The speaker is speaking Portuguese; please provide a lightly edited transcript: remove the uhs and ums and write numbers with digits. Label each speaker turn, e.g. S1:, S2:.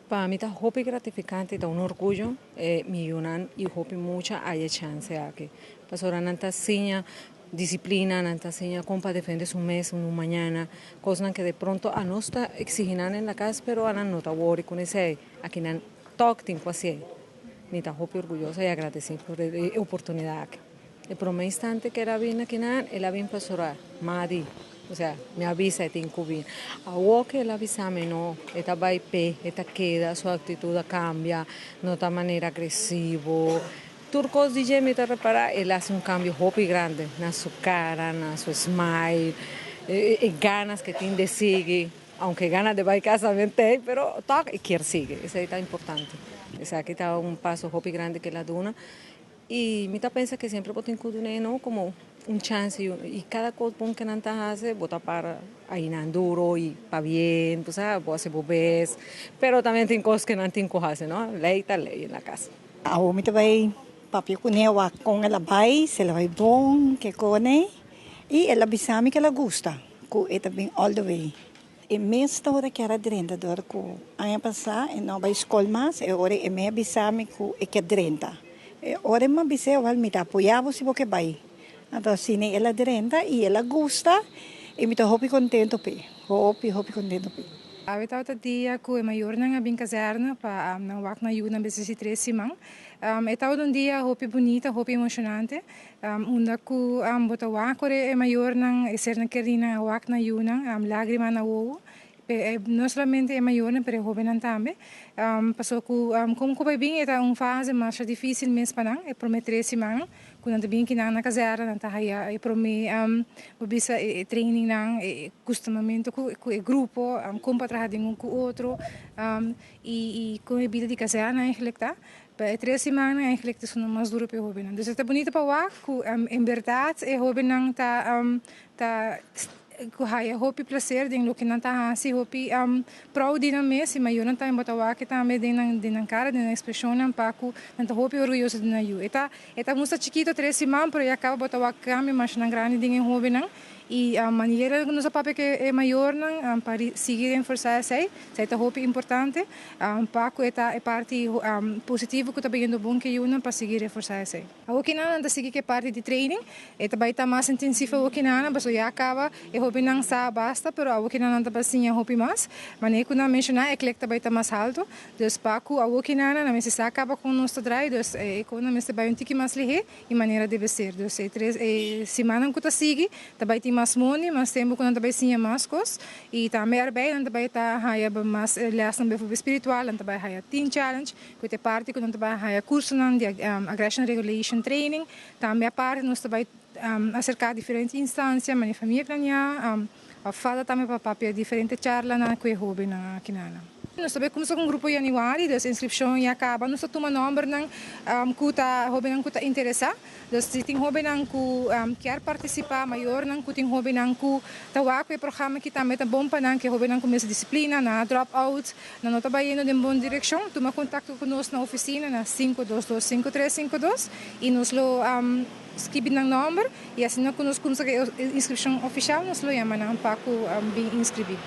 S1: Para mí está muy gratificante, está un orgullo, mi yunan y hopi mucha hay chance aquí. Pues ahora nanta siña disciplina, nanta siña compa defende su mes, un mañana, cosas que de pronto a no está exiginan en la casa, pero a no está worry con ese, aquí nan talk tiempo así. Ni está hopi orgullosa y agradecida por la oportunidad aquí. El primer instante que era bien aquí nan, él había empezado a Madi. O sea, me avisa e te incubin. A que él avisame, no, esta va esta queda, su actitud cambia, no está manera agresivo. Turcos DJ me te repara, él hace un cambio hopi grande, en su cara, en su smile, ganas que tiene de seguir, aunque ganas de ir a casa mente, pero toca y quiere seguir, eso es importante. O sea, aquí está un paso hopi grande que la duna. Y me pensa que siempre botin incluir, ¿no? Como un chance y cada cosa que nanta hace bota para ahí duro y para bien, pues vos hacer bobés, pero también tiene cosas que no tiene que hacer, ¿no? Ley está ley en la casa.
S2: A homem também papi kunewa com ela vai, se ela vai bom, que cone, e ela bisami que ela gosta, que é também all the way. E mesmo hora que era drenta, dor que ano passado e não vai escola mais, e hora é meia bisami que é drenta. E hora uma biseu vai me apoiar se você vai. Então assim ela drenta e ela gosta e me tô hopi contento pe, hopi contento pe.
S3: Aveta dia ku e maior nang abing kazerna pa nang wak na yun ang beses 3 simang. Etaw dun dia hopi bonita, hopi emocionante. Unda ku bota wak ore e maior nang ser na kerina wak na yun lágrima na wo. Não somente é maior, pero jovem também. Passou como que bem era fase mais difícil mesmo para não, é prometer semana, quando bem que na casa não tá aí, é prometer bisa training não, acostumamento com o grupo, como para trabalhar com o outro, e com a vida de casa não é reflectar. Para 3 semanas é reflectar isso mais duro para o jovem. Então é bonito para o que, em verdade, é jovem não tá eu hope prazer den que não tá assim hope proud na mesa mas eu não tá em botawa que também den cara den expressão não paco não tá hope orgulhoso de na eu eta musta chiquito 3 semanas pero acaba botawa cambia mas não grande den hope não e a maneira que nossa papel que é maior não para seguir em força sei tá hope importante paco eta é parte positivo que tá bem bom que eu não para seguir em força sei a o que não tá seguir que parte de training eta vai tá mais intensivo o que não mas já acaba hopi nang sa basta pero awo kinana ta pasinha hopi mas mane ko na mencionar é que tá baita mais alto dos paco awo kinana na mesa acaba com nosso drive dos ko na mesa vai um tiki mais lihe e maneira deve ser dos 3 semana que tá sigue tá baita mais money mas tempo quando tá baitinha mais cos e também arbei anda baita haya mais liação befo espiritual anda vai haya teen challenge que te parte quando tá vai haya curso nan de aggression regulation training também a parte nós tá vai acerca de diferentes instâncias, minha família, a fada também para papel diferente charla na que hobby na kinana. Nós também começamos com um grupo em januário, das inscrições e acaba, nós toma número nang kuta hobby nang kuta interessa, dos tem hobby nang ku quer participar maior nang ku tem hobby nang ku tawa ko programa que também tá bom para nang que hobby nang começa disciplina na drop out, na nota vai indo em boa direção, toma contato conosco na oficina na 5225352 e nos lo escrever ng number e assim nós conosco a inscrição oficial nós lo yaman ang paco bem inscrever.